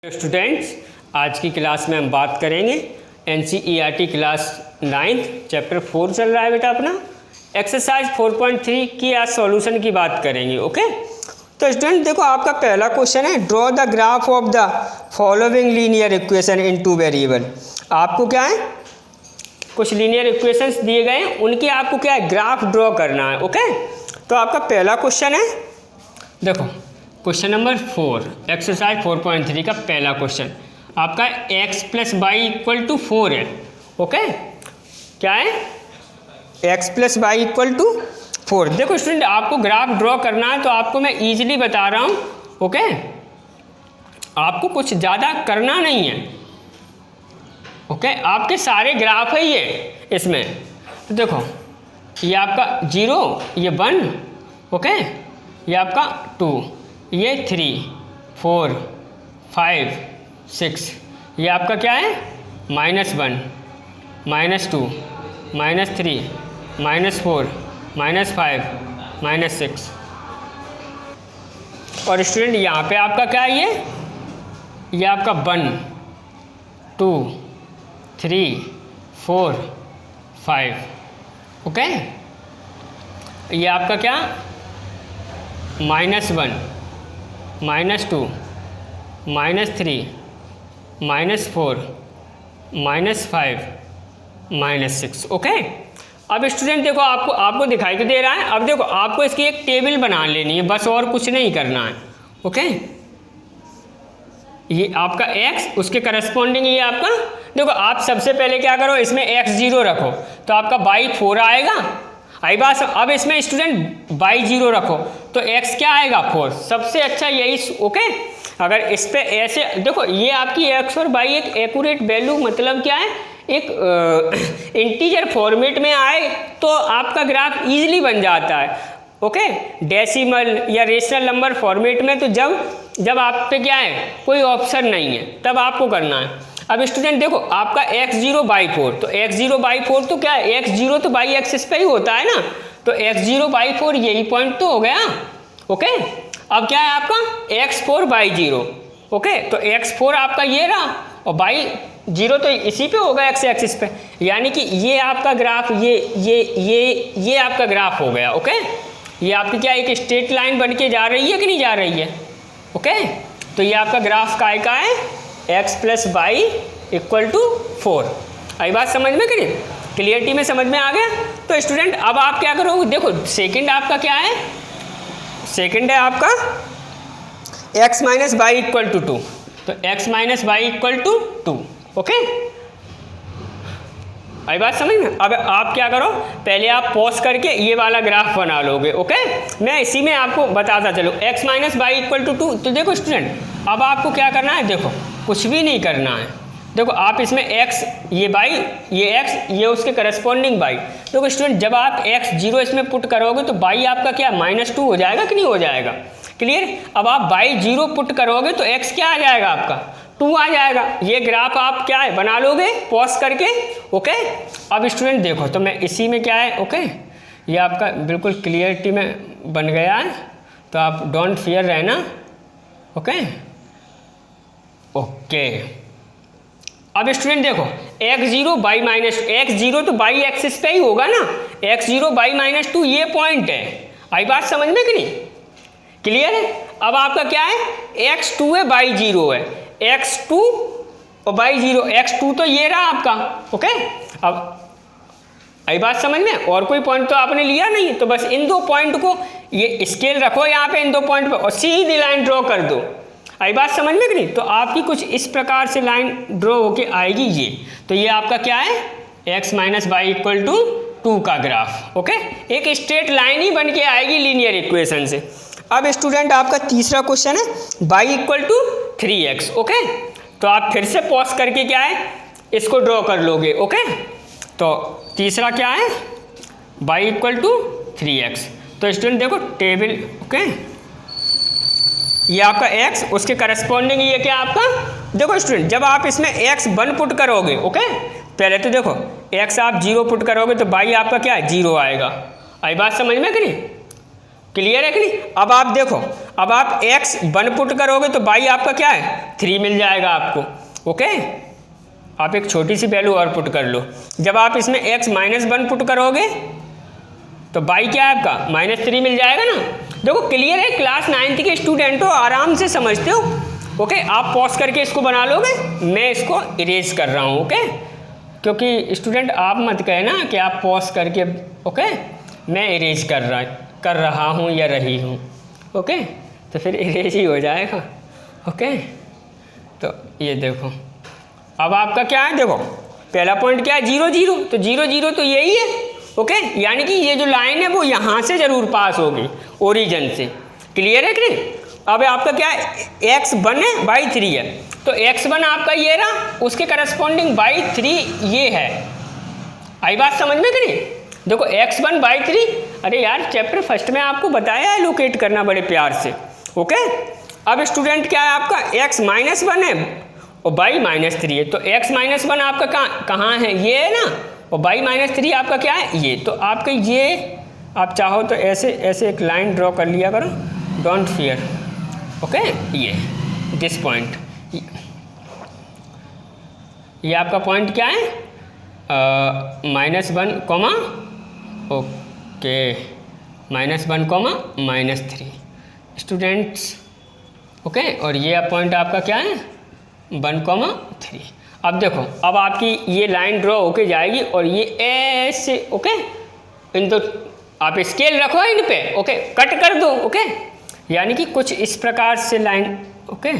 Students, आज की class में हम बात करेंगे एनसीईआरटी क्लास 9 चैप्टर 4 चल रहा है बेटा अपना एक्सरसाइज 4.3 की आज सॉल्यूशन की बात करेंगे। ओके, तो स्टूडेंट देखो आपका पहला क्वेश्चन है draw the graph of the following linear equation in two variable. आपको क्या है, कुछ लीनियर इक्वेशंस दिए गए हैं, उनकी आपको क्या है ग्राफ ड्रॉ करना है। ओके, तो आपका पहला क्वेश्चन है, देखो क्वेश्चन नंबर 4 एक्सरसाइज 4.3 का पहला क्वेश्चन आपका x plus Y equal to 4 है। ओके, क्या है x plus Y equal to 4। देखो स्टूडेंट आपको ग्राफ ड्रॉ करना है तो आपको मैं इजीली बता रहा हूँ। ओके, आपको कुछ ज़्यादा करना नहीं है। ओके, आपके सारे ग्राफ है ये इसमें। तो देखो ये आपका 0, ये 1, ओके, ये आपका 2, ये 3, 4, 5, 6, ये आपका क्या है -1, -2, -3, -4, -5, -6। और स्टूडेंट यहाँ पे आपका क्या है, ये आपका 1, 2, 3, 4, 5। ओके, ये आपका क्या -1, -2, -3, -4, -5, -6। ओके, अब स्टूडेंट देखो आपको दिखाई तो दे रहा है। अब देखो आपको इसकी एक टेबल बना लेनी है, बस और कुछ नहीं करना है। ओके, ये आपका x, उसके करस्पॉन्डिंग ये आपका, देखो आप सबसे पहले क्या करो, इसमें x0 रखो तो आपका y 4 आएगा। आई बात, अब इसमें स्टूडेंट y0 रखो तो x क्या आएगा 4। सबसे अच्छा यही। ओके, अगर इस पे ऐसे देखो ये आपकी x और y एक एक्यूरेट वैल्यू, मतलब क्या है, एक इंटीजर फॉर्मेट में आए तो आपका ग्राफ इजीली बन जाता है। ओके, डेसिमल या रेशनल नंबर फॉर्मेट में तो जब आप पे क्या है कोई ऑप्शन नहीं है तब आपको करना है। अब स्टूडेंट देखो आपका x0/4, तो x0/4 तो क्या है, x0 तो y एक्सिस पे ही होता है ना, तो x0/4 यही पॉइंट तो हो गया। ओके, अब क्या है आपका x4/0। ओके, तो x4 आपका ये रहा और y0 तो इसी पे होगा x एक्सिस पे, यानी कि ये आपका ग्राफ ये आपका ग्राफ हो गया। ओके, ये आपकी क्या एक स्ट्रेट लाइन बन के जा रही है कि नहीं जा रही है। ओके, तो ये आपका ग्राफ का है x plus Y equal to 4। आई बात समझ में, करिए क्लियरिटी में समझ में आ गया। तो स्टूडेंट अब आप क्या करोगे, देखो सेकंड आपका क्या है, सेकंड है आपका x minus Y equal to 2, तो x minus Y equal to 2। Okay, आई बात समझ में। अब आप क्या करो, पहले आप पॉज करके ये वाला ग्राफ बना लोगे। ओके, मैं इसी में आपको बताता चलूँ x minus Y equal to 2। तो देखो स्टूडेंट अब आपको क्या करना है, देखो कुछ भी नहीं करना है। देखो आप इसमें x, ये y, ये x, ये उसके करस्पॉन्डिंग y। देखो स्टूडेंट जब आप x0 इसमें पुट करोगे तो y आपका क्या -2 हो जाएगा कि नहीं हो जाएगा। क्लियर। अब आप y0 पुट करोगे तो x क्या आ जाएगा आपका 2 आ जाएगा। ये ग्राफ आप क्या है बना लोगे पॉज करके। ओके, अब स्टूडेंट देखो तो मैं इसी में क्या है, ओके, ये आपका बिल्कुल क्लियरिटी में बन गया है, तो आप डोंट फियर रहना। ओके ओके, अब स्टूडेंट देखो x0 तो y एक्सिस पे ही होगा ना, x0 -2 ये पॉइंट है। आई बात समझ में कि नहीं, क्लियर है। अब आपका क्या है x2 है y0 है, x2 और y0, x2 तो ये रहा आपका। ओके, अब आई बात समझ में, और कोई पॉइंट तो आपने लिया नहीं, तो बस इन 2 पॉइंट को ये स्केल रखो यहाँ पे इन 2 पॉइंट पे और सीधी लाइन ड्रॉ कर दो। आई बात समझ में कि नहीं, तो आपकी कुछ इस प्रकार से लाइन ड्रॉ होके आएगी ये। तो ये आपका क्या है x minus Y equal to 2 का ग्राफ। ओके, एक स्ट्रेट लाइन ही बन के आएगी लीनियर इक्वेशन से। अब स्टूडेंट आपका तीसरा क्वेश्चन है y equal to 3x। Okay, तो आप फिर से पॉज करके क्या है इसको ड्रॉ कर लोगे। ओके, तो तीसरा क्या है y इक्वल टू 3x। तो स्टूडेंट देखो टेबल, ओके, ये आपका x, उसके करस्पॉन्डिंग ये क्या आपका, देखो स्टूडेंट जब आप इसमें x 1 पुट करोगे, ओके, पहले तो देखो x आप 0 पुट करोगे तो y आपका क्या है 0 आएगा। आई बात समझ में कि नहीं। क्लियर है कि नहीं? अब आप देखो, अब आप x 1 पुट करोगे तो y आपका क्या है 3 मिल जाएगा आपको। ओके, आप एक छोटी सी वैल्यू और पुट कर लो। जब आप इसमें x -1 पुट करोगे तो y क्या है आपका -3 मिल जाएगा ना। देखो क्लियर है, क्लास 9th के स्टूडेंट हो, आराम से समझते हो। ओके, आप पॉज करके इसको बना लोगे, मैं इसको इरेज कर रहा हूँ। ओके, क्योंकि स्टूडेंट आप मत कहना कि आप पॉज करके, ओके मैं इरेज कर रहा हूँ या रही हूँ। ओके, तो फिर इरेज ही हो जाएगा। ओके, तो ये देखो, अब आपका क्या है, देखो पहला पॉइंट क्या है 0 0, तो 0 0 तो यही है। ओके, यानी कि ये जो लाइन है वो यहाँ से ज़रूर पास होगी, ओरिजिन से। क्लियर है कि नहीं? अब आपका क्या है x1 है y3 है, तो x1 आपका ये रहा, उसके करस्पॉन्डिंग y3 ये है। आई बात समझ में कि नहीं? देखो x1 y3, अरे यार चैप्टर फर्स्ट में आपको बताया है लोकेट करना बड़े प्यार से। ओके, अब स्टूडेंट क्या है आपका x -1 है और y -3 है, तो x -1 आपका कहाँ है, ये है ना, और y -3 आपका क्या है ये। तो आपका ये, आप चाहो तो ऐसे ऐसे एक लाइन ड्रॉ कर लिया करो, डोंट फियर। ओके, ये दिस पॉइंट, ये आपका पॉइंट क्या है -1 comma, okay -1 comma -3 students. Okay, और ये पॉइंट आपका क्या है 1,3। अब देखो, अब आपकी ये लाइन ड्रॉ होके जाएगी और ये ऐसे, ओके इन तो आप स्केल रखो इन पे, ओके कट कर दो। ओके, यानी कि कुछ इस प्रकार से लाइन, ओके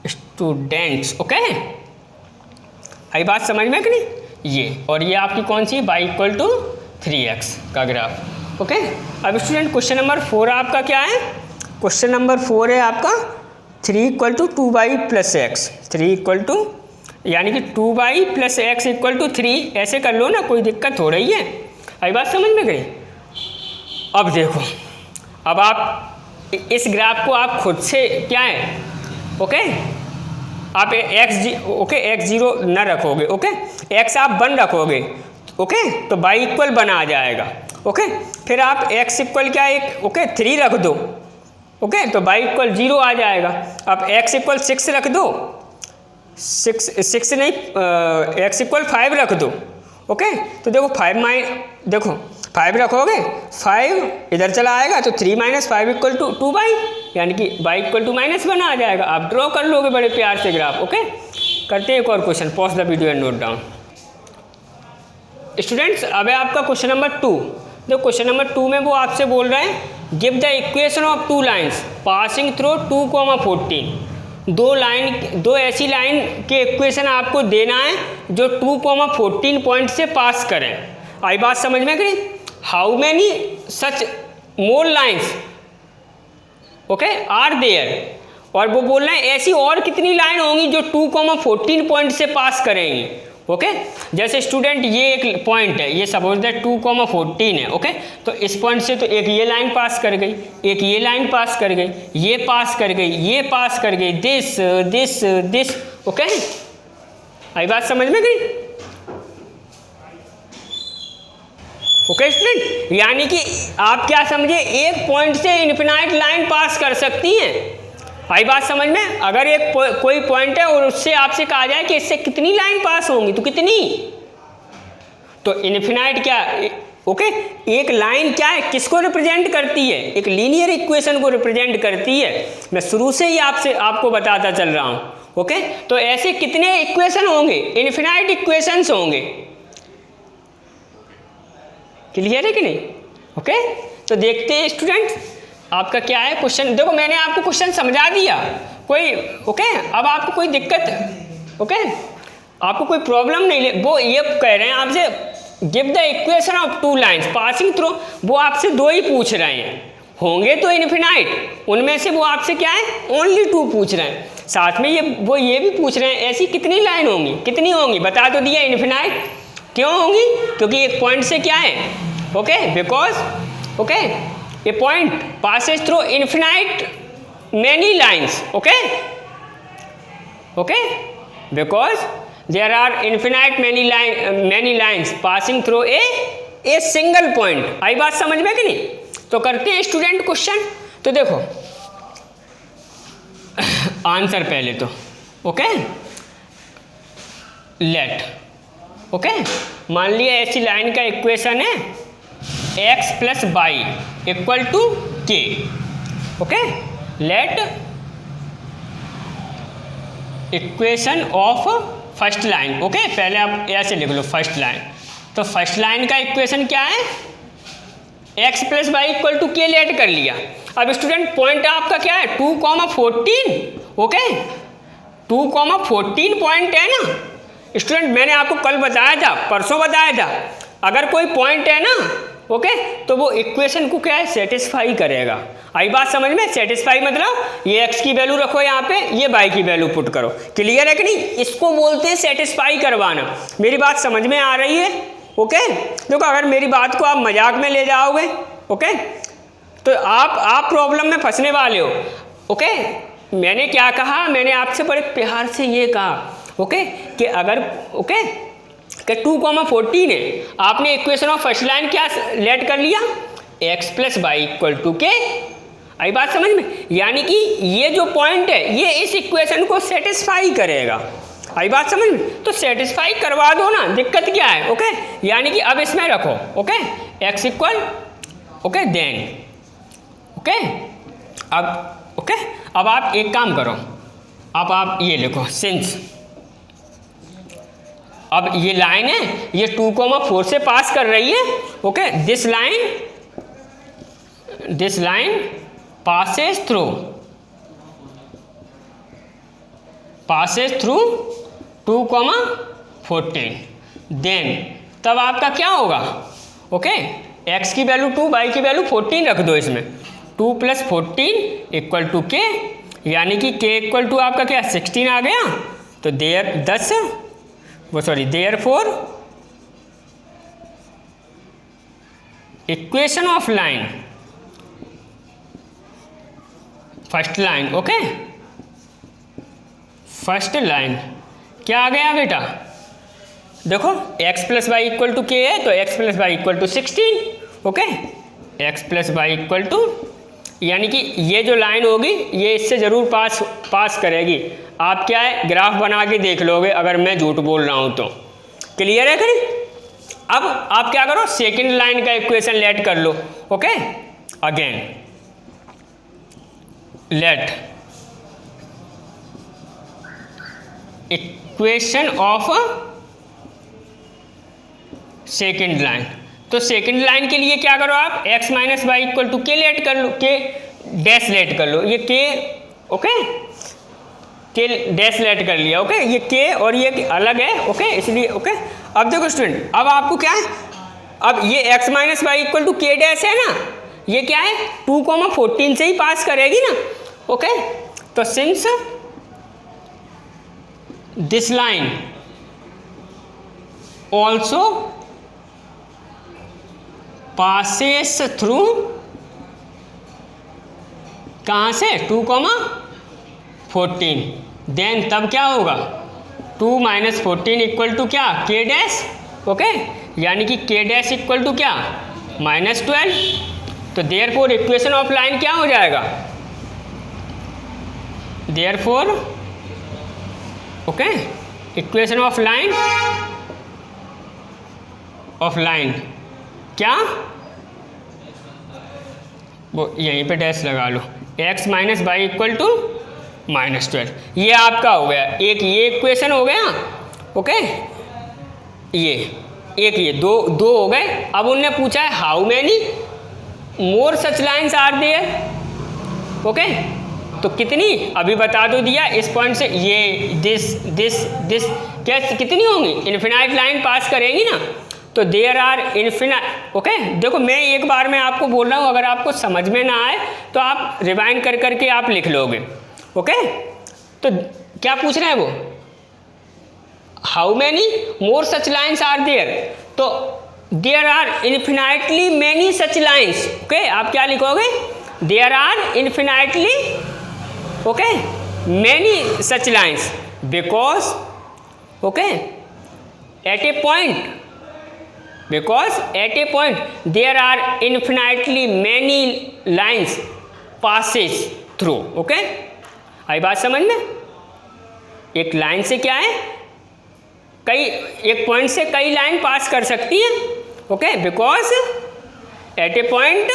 स्टूडेंट्स। ओके, आई बात समझ में कि नहीं? ये और ये आपकी कौन सी y = 3x का ग्राफ। ओके, अब स्टूडेंट क्वेश्चन नंबर 4 आपका क्या है, क्वेश्चन नंबर 4 है आपका 3 = 2y + x, 3 = यानी कि 2y + x = 3, ऐसे कर लो ना, कोई दिक्कत हो रही है? आई बात समझ में गई? अब देखो, अब आप इस ग्राफ को आप खुद से क्या है, ओके आप x0 न रखोगे, ओके x आप 1 रखोगे, ओके तो y = 1 आ जाएगा। ओके, फिर आप x = क्या है, ओके 3 रख दो, ओके तो y = 0 आ जाएगा। अब x = 6 रख दो, 6 नहीं x = 5 रख दो। ओके, तो देखो 5 रखोगे, 5 इधर चला आएगा तो 3 - 5 = 2y, यानी कि y = -1 आ जाएगा। आप ड्रॉ कर लोगे बड़े प्यार से ग्राफ। ओके, करते हैं एक और question, pause the video and note down. Students, अब है आपका क्वेश्चन नंबर 2। जो क्वेश्चन नंबर 2 में वो आपसे बोल रहे हैं give the equation of 2 lines passing through 2,14। दो ऐसी लाइन के इक्वेशन आपको देना है जो 2,14 पॉइंट से पास करें। आई बात समझ में करें? How many such more lines okay are there, और वो बोल रहे हैं ऐसी और कितनी लाइन होंगी जो 2,14 पॉइंट से पास करेंगी। ओके, जैसे स्टूडेंट ये एक पॉइंट है, ये सपोज दैट 2,14 है। ओके, तो इस पॉइंट से तो एक ये लाइन पास कर गई, एक ये लाइन पास कर गई, ये पास कर गई, ये पास कर गई, दिस। ओके, आई बात समझ में गई? ओके स्टूडेंट, यानी कि आप क्या समझे, एक पॉइंट से इनफिनाइट लाइन पास कर सकती हैं। आई बात समझ में? अगर एक कोई पॉइंट है और उससे आपसे कहा जाए कि इससे कितनी लाइन पास होंगी, तो कितनी, तो इनफिनाइट क्या, ओके एक लाइन क्या है, किसको रिप्रेजेंट करती है, एक लीनियर इक्वेशन को रिप्रेजेंट करती है। मैं शुरू से ही आपको बताता चल रहा हूं। ओके, तो ऐसे कितने इक्वेशन होंगे, इनफिनाइट इक्वेशंस होंगे। क्लियर है कि नहीं? ओके, तो देखते हैं स्टूडेंट आपका क्या है क्वेश्चन। देखो मैंने आपको क्वेश्चन समझा दिया, कोई ओके अब आपको कोई दिक्कत, ओके आपको कोई प्रॉब्लम नहीं, वो ये कह रहे हैं आपसे give the equation of 2 lines passing through, वो आपसे 2 ही पूछ रहे हैं, होंगे तो इनफिनाइट, उनमें से वो आपसे क्या है ओनली 2 पूछ रहे हैं। साथ में वो ये भी पूछ रहे हैं ऐसी कितनी लाइन होंगी, कितनी होंगी, बता तो दिया इनफिनाइट। क्यों होंगी? क्योंकि एक पॉइंट से क्या है, okay because okay A point passes through infinite many lines, okay because there are infinite many lines passing through a single point। आई बात समझ में कि नहीं? तो करते हैं स्टूडेंट क्वेश्चन। तो देखो आंसर पहले तो ओके, लेट ओके, मान लिया ऐसी लाइन का इक्वेशन है x plus Y equal to K. Okay, let equation of first line. Okay, पहले आप ऐसे लिख लो फर्स्ट लाइन। तो फर्स्ट लाइन का इक्वेशन क्या है, x plus Y equal to K let कर लिया। अब स्टूडेंट पॉइंट आपका क्या है 2,14। ओके, 2,14 पॉइंट है ना स्टूडेंट, मैंने आपको कल बताया था, परसों बताया था, अगर कोई पॉइंट है ना ओके तो वो इक्वेशन को क्या है सेटिस्फाई करेगा। आई बात समझ में, सेटिस्फाई मतलब ये x की वैल्यू रखो यहाँ पे, ये y की वैल्यू पुट करो। क्लियर है कि नहीं, इसको बोलते हैं सेटिस्फाई करवाना। मेरी बात समझ में आ रही है? ओके, देखो अगर मेरी बात को आप मजाक में ले जाओगे ओके तो आप प्रॉब्लम में फंसने वाले हो। ओके, मैंने क्या कहा, मैंने आपसे बड़े प्यार से ये कहा ओके कि अगर ओके कि 2,14 है, आपने इक्वेशन ऑफ फर्स्ट लाइन क्या लेट कर लिया x plus Y equal to k. आई बात समझ में, यानी कि ये जो पॉइंट है ये इस इक्वेशन को सेटिस्फाई करेगा। आई बात समझ में, तो सेटिस्फाई करवा दो ना, दिक्कत क्या है। ओके, यानी कि अब इसमें रखो okay x equal okay then okay अब ओके अब आप एक काम करो, अब आप ये लिखो सिंस, अब ये लाइन है ये 2,4 से पास कर रही है okay, this line passes through 2,14। Then तब आपका क्या होगा ओके, x की वैल्यू 2 y की वैल्यू 14 रख दो इसमें, 2 + 14 इक्वल टू k, यानी कि k इक्वल टू आपका क्या 16 आ गया। तो therefore equation of line first line okay, first line क्या आ गया बेटा, देखो x plus Y equal to k है तो x plus Y equal to 16 okay, x plus Y equal to, यानी कि ये जो लाइन होगी ये इससे ज़रूर पास करेगी। आप क्या है ग्राफ बना के देख लोगे अगर मैं झूठ बोल रहा हूँ तो। क्लियर है कहीं? अब आप क्या करो सेकंड लाइन का इक्वेशन लेट कर लो okay, again let equation of second line. तो सेकंड लाइन के लिए क्या करो आप x minus Y equal to K let कर लो, के डैश लेट कर लो, ये के ओके के डैश लेट कर लिया ओके, ये के और ये अलग है ओके इसलिए ओके। अब देखो स्टूडेंट, अब आपको क्या है, अब ये x minus Y equal to k dash है ना, ये क्या है 2,14 से ही पास करेगी ना ओके। तो since this line also passes through कहाँ से 2,14, देन तब क्या होगा 2 - 14 इक्वल टू क्या के डैश ओके, यानी कि के डैश इक्वल टू क्या -12। तो देयरफॉर इक्वेशन ऑफ लाइन क्या हो जाएगा, therefore okay equation of line क्या, वो यहीं पे डैश लगा लो, x minus Y equal to -12। ये आपका हो गया एक, ये इक्वेशन हो गया ओके, ये एक, ये दो हो गए। अब उनने पूछा है how many more such lines are there okay, तो कितनी अभी बता दो दिया इस पॉइंट से, ये दिस क्या कितनी होंगी, इन्फिनाइट लाइन पास करेंगी ना, तो देयर आर इन्फिनाइट ओके। देखो मैं एक बार में आपको बोल रहा हूँ, अगर आपको समझ में ना आए तो आप रिवाइंड कर करके आप लिख लोगे ओके। तो क्या पूछ रहे हैं वो, how many more such lines are there, तो there are infinitely many such lines okay. आप क्या लिखोगे, there are infinitely okay many such lines because okay at a point because at a point there are infinitely many lines passes through. Okay, आई बात समझ में? एक line से क्या है, कई, एक पॉइंट से कई लाइन पास कर सकती है। Okay, because at a point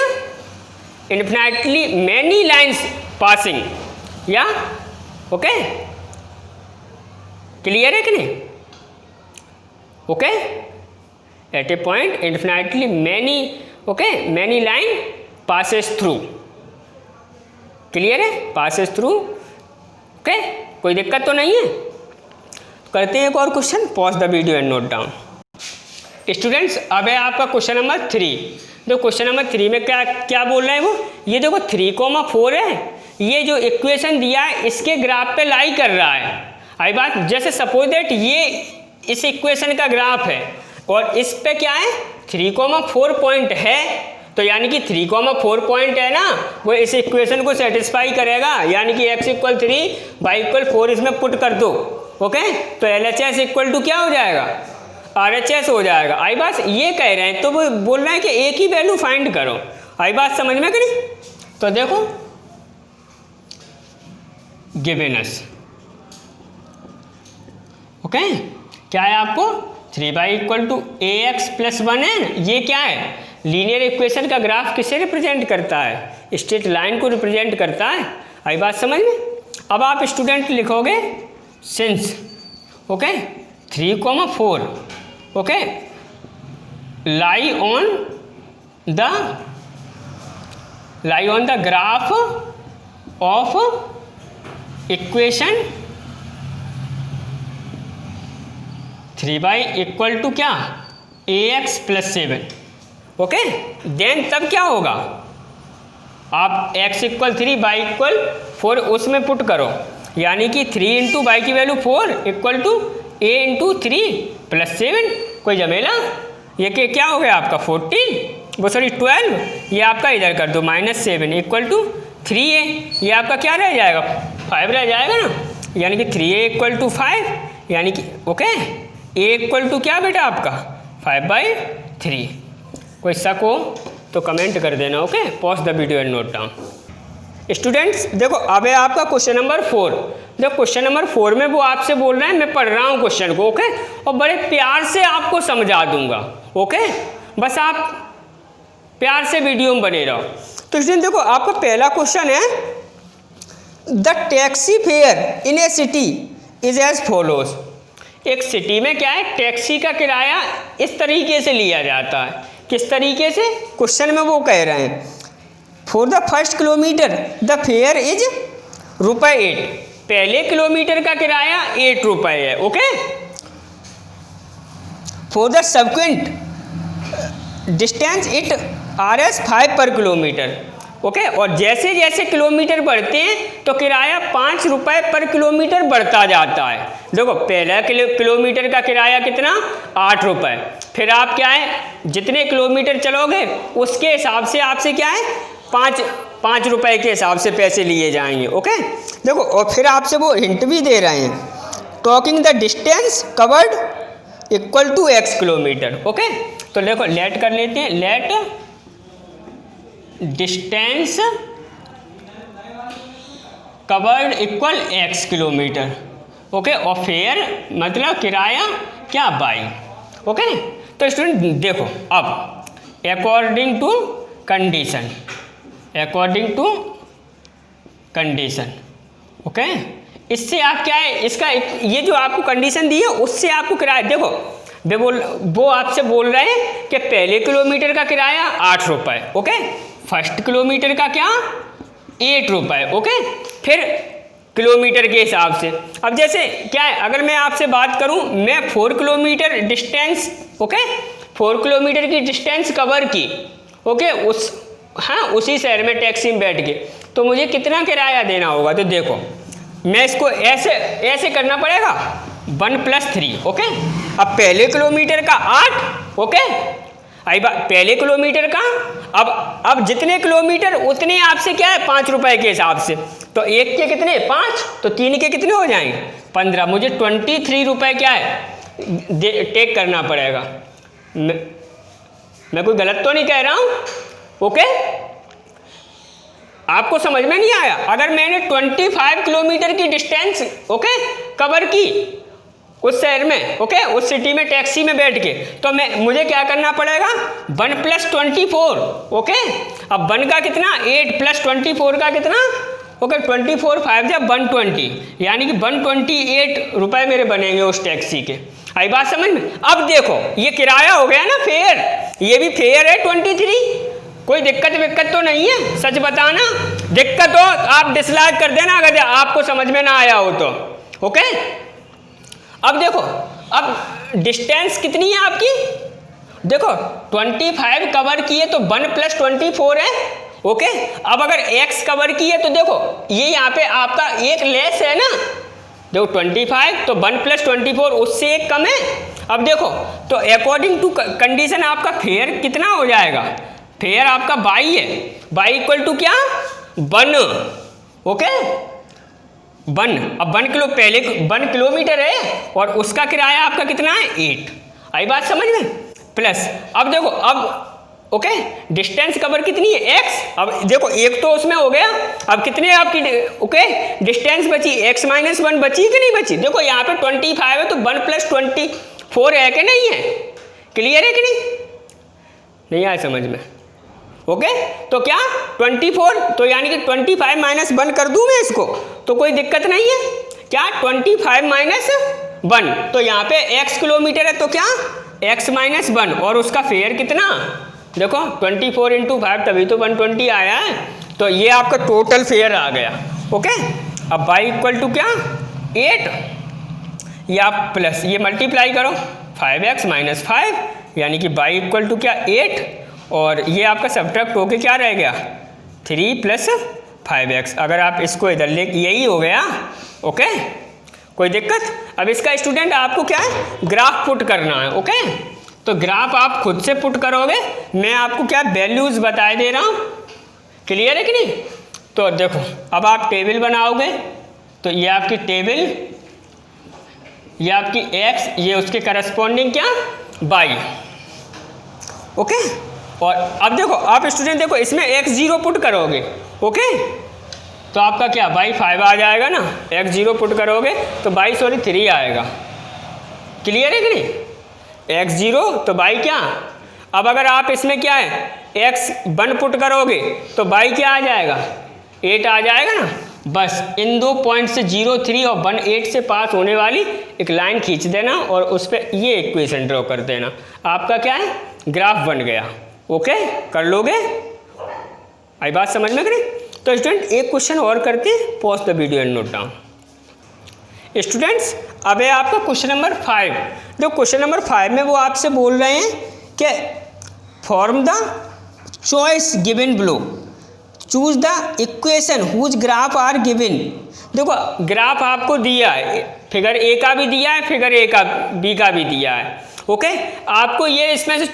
infinitely many lines passing, या ओके, क्लियर है कि नहीं? Okay, at a point infinitely many, okay, many line passes through, clear है? Passes through. ओके, कोई दिक्कत तो नहीं है? करते हैं एक और question, pause the video and note down. Students, अब है आपका क्वेश्चन नंबर 3। देखो क्वेश्चन नंबर 3 में क्या क्या बोल रहे हैं वो, ये देखो 3,4 है, ये जो इक्वेशन दिया है इसके ग्राफ पे लाई कर रहा है। आई बात, जैसे सपोज दैट ये इस इक्वेशन का ग्राफ है और इस पे क्या है 3,4 पॉइंट है, तो यानी कि 3,4 पॉइंट है ना, वो इस इक्वेशन को सेटिस्फाई करेगा, यानी कि x = 3 y = 4 इसमें पुट कर दो। ओके, तो LHS = क्या हो जाएगा, RHS हो जाएगा। आई बात ये कह रहे हैं, तो वो बोल रहे हैं कि एक ही वैल्यू फाइंड करो। आई बात समझ में करी? तो देखो गिवन अस, ओके, क्या है आपको 3y = ax + 1 है। ये क्या है, लीनियर इक्वेशन का ग्राफ किसे रिप्रेजेंट करता है, स्ट्रेट लाइन को रिप्रेजेंट करता है। आई बात समझ में? अब आप स्टूडेंट लिखोगे since, okay, 3,4, okay, lie on the graph of equation 3y = क्या, ax + 7। ओके, देन तब क्या होगा, आप x = 3 y = 4 उसमें पुट करो, यानी कि 3 × y की वैल्यू 4 = a × 3 + 7। कोई झमेला, ये क्या हो गया आपका 14, वो सॉरी 12, ये आपका इधर कर दो -7 = 3a, ये आपका क्या रह जाएगा 5 रह जाएगा ना, यानी कि 3a = 5, यानी कि ओके, a = क्या बेटा आपका 5/3। कोई शक हो तो कमेंट कर देना। Okay, pause the video and note down. Students देखो अब है आपका क्वेश्चन नंबर 4। देखो क्वेश्चन नंबर 4 में वो आपसे बोल रहे हैं, मैं पढ़ रहा हूँ क्वेश्चन को, ओके, और बड़े प्यार से आपको समझा दूंगा। ओके, बस आप प्यार से वीडियो में बने रहो। तो स्टूडेंट देखो आपका पहला क्वेश्चन है, the taxi fare in a city is as follows. एक सिटी में क्या है, टैक्सी का किराया इस तरीके से लिया जाता है। किस तरीके से, क्वेश्चन में वो कह रहे हैं, for the first kilometre the fare is ₹8। पहले किलोमीटर का किराया 8 रुपये है। Okay, for the subsequent distance it Rs 5 पर किलोमीटर। ओके, और जैसे जैसे किलोमीटर बढ़ते हैं तो किराया 5 रुपये पर किलोमीटर बढ़ता जाता है। देखो पहला किलोमीटर का किराया कितना 8 रुपये, फिर आप क्या है जितने किलोमीटर चलोगे उसके हिसाब से आपसे क्या है 5 रुपये के हिसाब से पैसे लिए जाएंगे। ओके, देखो और फिर आपसे वो हिंट भी दे रहे हैं, taking the distance covered = x kilometre. Okay, तो देखो लेट कर लेते हैं, let distance covered = x kilometre. Okay, और फेयर मतलब किराया क्या बाई। ओके, तो स्टूडेंट देखो अब अकॉर्डिंग टू कंडीशन, ओके, इससे आप क्या है, इसका ये जो आपको कंडीशन दी है उससे आपको किराया, देखो वो आपसे बोल रहे हैं कि पहले किलोमीटर का किराया 8 रुपये। ओके, फर्स्ट किलोमीटर का क्या 8 रुपये। ओके, फिर किलोमीटर के हिसाब से, अब जैसे क्या है, अगर मैं आपसे बात करूं, मैं 4 किलोमीटर डिस्टेंस, ओके, 4 किलोमीटर की डिस्टेंस कवर की, ओके, उसी शहर में टैक्सी में बैठ के, तो मुझे कितना किराया देना होगा। तो देखो मैं इसको ऐसे करना पड़ेगा 1 + 3। ओके, अब पहले किलोमीटर का 8, ओके, पहले किलोमीटर का, अब जितने किलोमीटर उतने आपसे क्या है 5 रुपए के हिसाब से, तो एक के कितने 5, तो 3 के कितने हो जाएंगे 15। मुझे 23 रुपये क्या है टेक करना पड़ेगा। मैं कोई गलत तो नहीं कह रहा हूँ? ओके, आपको समझ में नहीं आया? अगर मैंने 25 किलोमीटर की डिस्टेंस ओके कवर की उस शहर में, ओके, उस सिटी में टैक्सी में बैठ के, तो मुझे क्या करना पड़ेगा? 1 + 24, ओके। अब 1 का कितना? 8 + 24 का कितना? ओके, 24 5 जब 120, यानी कि 128 रुपये मेरे बनेंगे उस टैक्सी के। आई बात समझ में? अब देखो ये किराया हो गया ना फेयर, ये भी फेयर है 23। कोई दिक्कत तो नहीं है? सच बताना, दिक्कत हो तो आप डिसलाइक कर देना अगर आपको समझ में ना आया हो तो, ओके। अब देखो, अब डिस्टेंस कितनी है आपकी? देखो 25 कवर किए तो 1 + 24 है, ओके। अब अगर x कवर किए तो देखो ये यहाँ पे आपका एक लेस है ना, देखो 25 तो 1 + 24 उससे एक कम है। अब देखो तो अकॉर्डिंग टू कंडीशन आपका फेयर कितना हो जाएगा? फेयर आपका बाई है, बाई इक्वल टू क्या? 1, ओके 1। अब 1 किलो पहले 1 किलोमीटर है और उसका किराया आपका कितना है? 8। आई बात समझ में? प्लस अब देखो, अब ओके डिस्टेंस कवर कितनी है? x। अब देखो एक तो उसमें हो गया, अब कितने आपकी ओके डिस्टेंस बची? x - 1 बची कि नहीं बची? देखो यहाँ पे 25 है तो 1 + 24 है कि नहीं है? क्लियर है कि नहीं आया समझ में? ओके तो क्या 24, तो यानी कि 25 - 1 कर दूं मैं इसको तो कोई दिक्कत नहीं है क्या? 25 - 1, तो यहाँ पे x किलोमीटर है तो क्या x - 1 और उसका फेयर कितना? देखो 24 × 5 तभी तो 120 आया है, तो ये आपका टोटल फेयर आ गया, ओके। अब y इक्वल टू क्या? 8, ये आप प्लस ये मल्टीप्लाई करो 5x - 5, यानी कि y इक्वल टू क्या? 8, और ये आपका सब्ट्रैक्ट होके क्या रह गया? 3 + 5x। अगर आप इसको इधर ले, यही हो गया, ओके कोई दिक्कत? अब इसका स्टूडेंट आपको क्या है? ग्राफ पुट करना है, ओके। तो ग्राफ आप खुद से पुट करोगे, मैं आपको क्या वैल्यूज बताए दे रहा हूँ, क्लियर है कि नहीं? तो देखो अब आप टेबल बनाओगे तो ये आपकी टेबल, ये आपकी x, ये उसके करस्पॉन्डिंग क्या? y, okay. और अब देखो आप स्टूडेंट देखो इसमें x0 पुट करोगे, ओके, तो आपका क्या y 5 आ जाएगा ना, x0 पुट करोगे तो y 3 आएगा, क्लियर है कि नहीं? x0 तो y क्या? अब अगर आप इसमें क्या है x1 पुट करोगे तो y क्या आ जाएगा? 8 आ जाएगा ना। बस इन दो पॉइंट से 0 3 और 1 8 से पास होने वाली एक लाइन खींच देना और उस पर ये इक्वेशन ड्रॉ कर देना, आपका क्या है? ग्राफ बन गया, ओके कर लोगे? आई बात समझ में करें? तो स्टूडेंट एक क्वेश्चन और करके pause the video and note down. Students अब है आपका क्वेश्चन नंबर 5। जो क्वेश्चन नंबर 5 में वो आपसे बोल रहे हैं कि from the choice given below, choose the equation whose graph are given. देखो ग्राफ आपको दिया है, फिगर ए का भी दिया है, फिगर ए का बी का भी दिया है, ओके। आपको ये इसमें से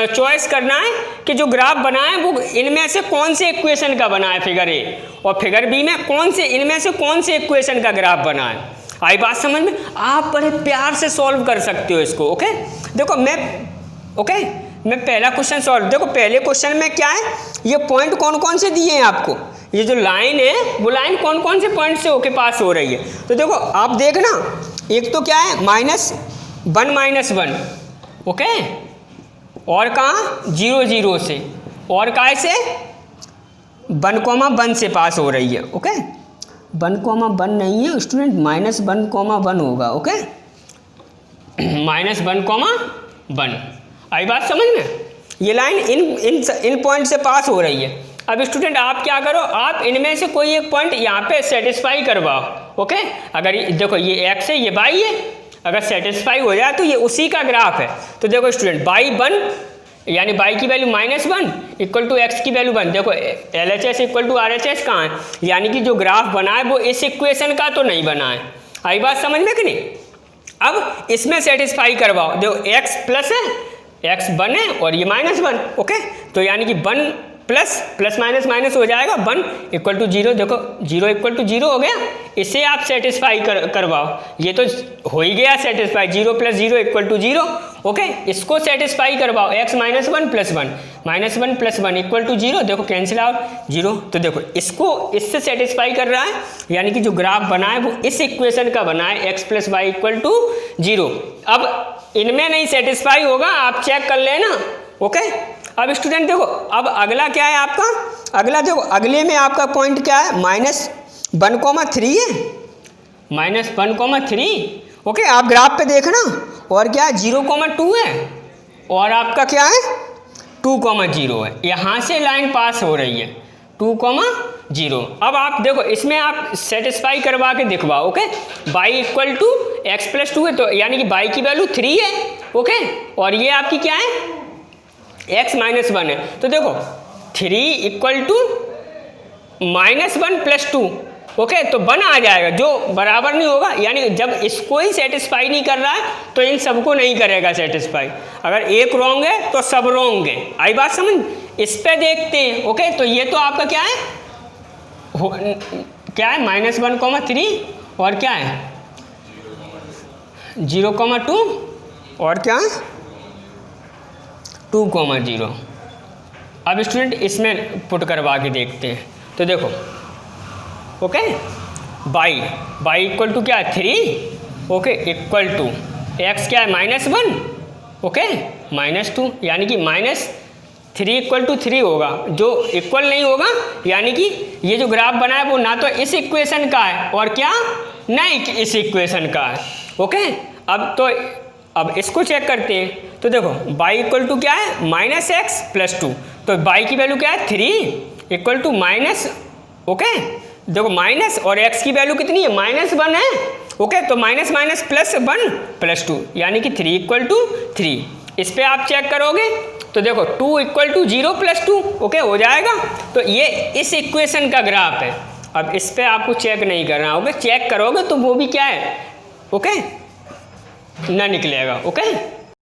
चॉइस करना है कि जो ग्राफ बना है वो इनमें से कौन से इक्वेशन का बना है, फिगर ए और फिगर बी में कौन से, इनमें से कौन से इक्वेशन का ग्राफ बना है। आई बात समझ में? आप बड़े प्यार से सॉल्व कर सकते हो इसको, ओके। देखो मैं पहला क्वेश्चन सॉल्व, देखो पहले क्वेश्चन में क्या है, ये पॉइंट कौन कौन से दिए हैं आपको, ये जो लाइन है वो लाइन कौन कौन से पॉइंट से होके पास हो रही है। तो देखो आप देखना, एक तो क्या है -1 - 1, ओके, और कहाँ 0 0 से, और काय से 1, 1 से पास हो रही है, ओके। 1, 1 नहीं है स्टूडेंट, -1, 1 होगा, ओके -1, 1। आई बात समझ में? ये लाइन इन पॉइंट से पास हो रही है। अब स्टूडेंट आप क्या करो, आप इनमें से कोई एक पॉइंट यहाँ पे सेटिस्फाई करवाओ, ओके। अगर देखो ये x है, ये y है, अगर सेटिस्फाई हो जाए तो ये उसी का ग्राफ है। तो देखो स्टूडेंट y1 यानी y की वैल्यू -1 इक्वल टू x की वैल्यू 1। देखो LHS इक्वल टू RHS कहाँ है, यानी कि जो ग्राफ बना है वो इस इक्वेशन का तो नहीं बना है। आई बात समझ में कि नहीं? अब इसमें सेटिस्फाई करवाओ, देखो x प्लस है, x 1 है और ये -1, ओके। तो यानी कि 1 प्लस माइनस हो जाएगा, 1 इक्वल टू 0। देखो 0 इक्वल टू 0 हो गया, इसे आप सेटिस्फाई करवाओ, ये तो हो ही गया सेटिस्फाई। 0 + 0 इक्वल टू 0 ओके, इसको सेटिस्फाई करवाओ, x minus one plus one, minus one plus one equal to zero, देखो कैंसिल आउट जीरो। तो देखो इसको इससे सेटिस्फाई कर रहा है, यानी कि जो ग्राफ बना है वो इस इक्वेशन का बना है, x plus Y equal to zero. अब इनमें नहीं सेटिस्फाई होगा, आप चेक कर लेना। ओके, अब स्टूडेंट देखो, अब अगला क्या है आपका, अगला देखो, अगले में आपका पॉइंट क्या है, -1,3 है, -1,3। ओके, आप ग्राफ पे देखना, और क्या है 0,2 है, और आपका क्या है 2,0 है। यहाँ से लाइन पास हो रही है 2,0। अब आप देखो इसमें आप सेटिस्फाई करवा के दिखवाओ। Okay, y equal to X plus 2 है, तो यानी कि y की वैल्यू 3 है। ओके, और ये आपकी क्या है x माइनस 1 है। तो देखो 3 इक्वल टू -1 प्लस 2, ओके, तो 1 आ जाएगा, जो बराबर नहीं होगा, यानी जब इसको ही सेटिस्फाई नहीं कर रहा है तो इन सबको नहीं करेगा सेटिस्फाई। अगर एक रॉन्ग है तो सब रॉन्ग है, आई बात समझ। इस पे देखते हैं। ओके, तो ये तो आपका क्या है -1,3 और क्या है 0,2 और क्या है 2,0। अब स्टूडेंट इसमें पुट करवा के देखते हैं। तो देखो ओके, y इक्वल टू क्या है 3, ओके, इक्वल टू x क्या है -1, ओके, -2, यानी कि -3 इक्वल टू 3 होगा, जो इक्वल नहीं होगा, यानी कि ये जो ग्राफ बना है वो ना तो इस इक्वेशन का है और क्या ना इस इक्वेशन का है। ओके, अब इसको चेक करते हैं। तो देखो y इक्वल टू क्या है -x प्लस 2, तो y की वैल्यू क्या है 3 इक्वल टू माइनस, ओके, देखो माइनस और x की वैल्यू कितनी है -1 है। ओके, तो माइनस माइनस प्लस 1 प्लस 2, यानी कि 3 इक्वल टू 3। इस पे आप चेक करोगे तो देखो 2 इक्वल टू 0 प्लस 2, ओके, हो जाएगा। तो ये इस इक्वेशन का ग्राफ है। अब इस पे आपको चेक नहीं करना, ओके, चेक करोगे तो वो भी क्या है, ओके, ना निकलेगा। ओके।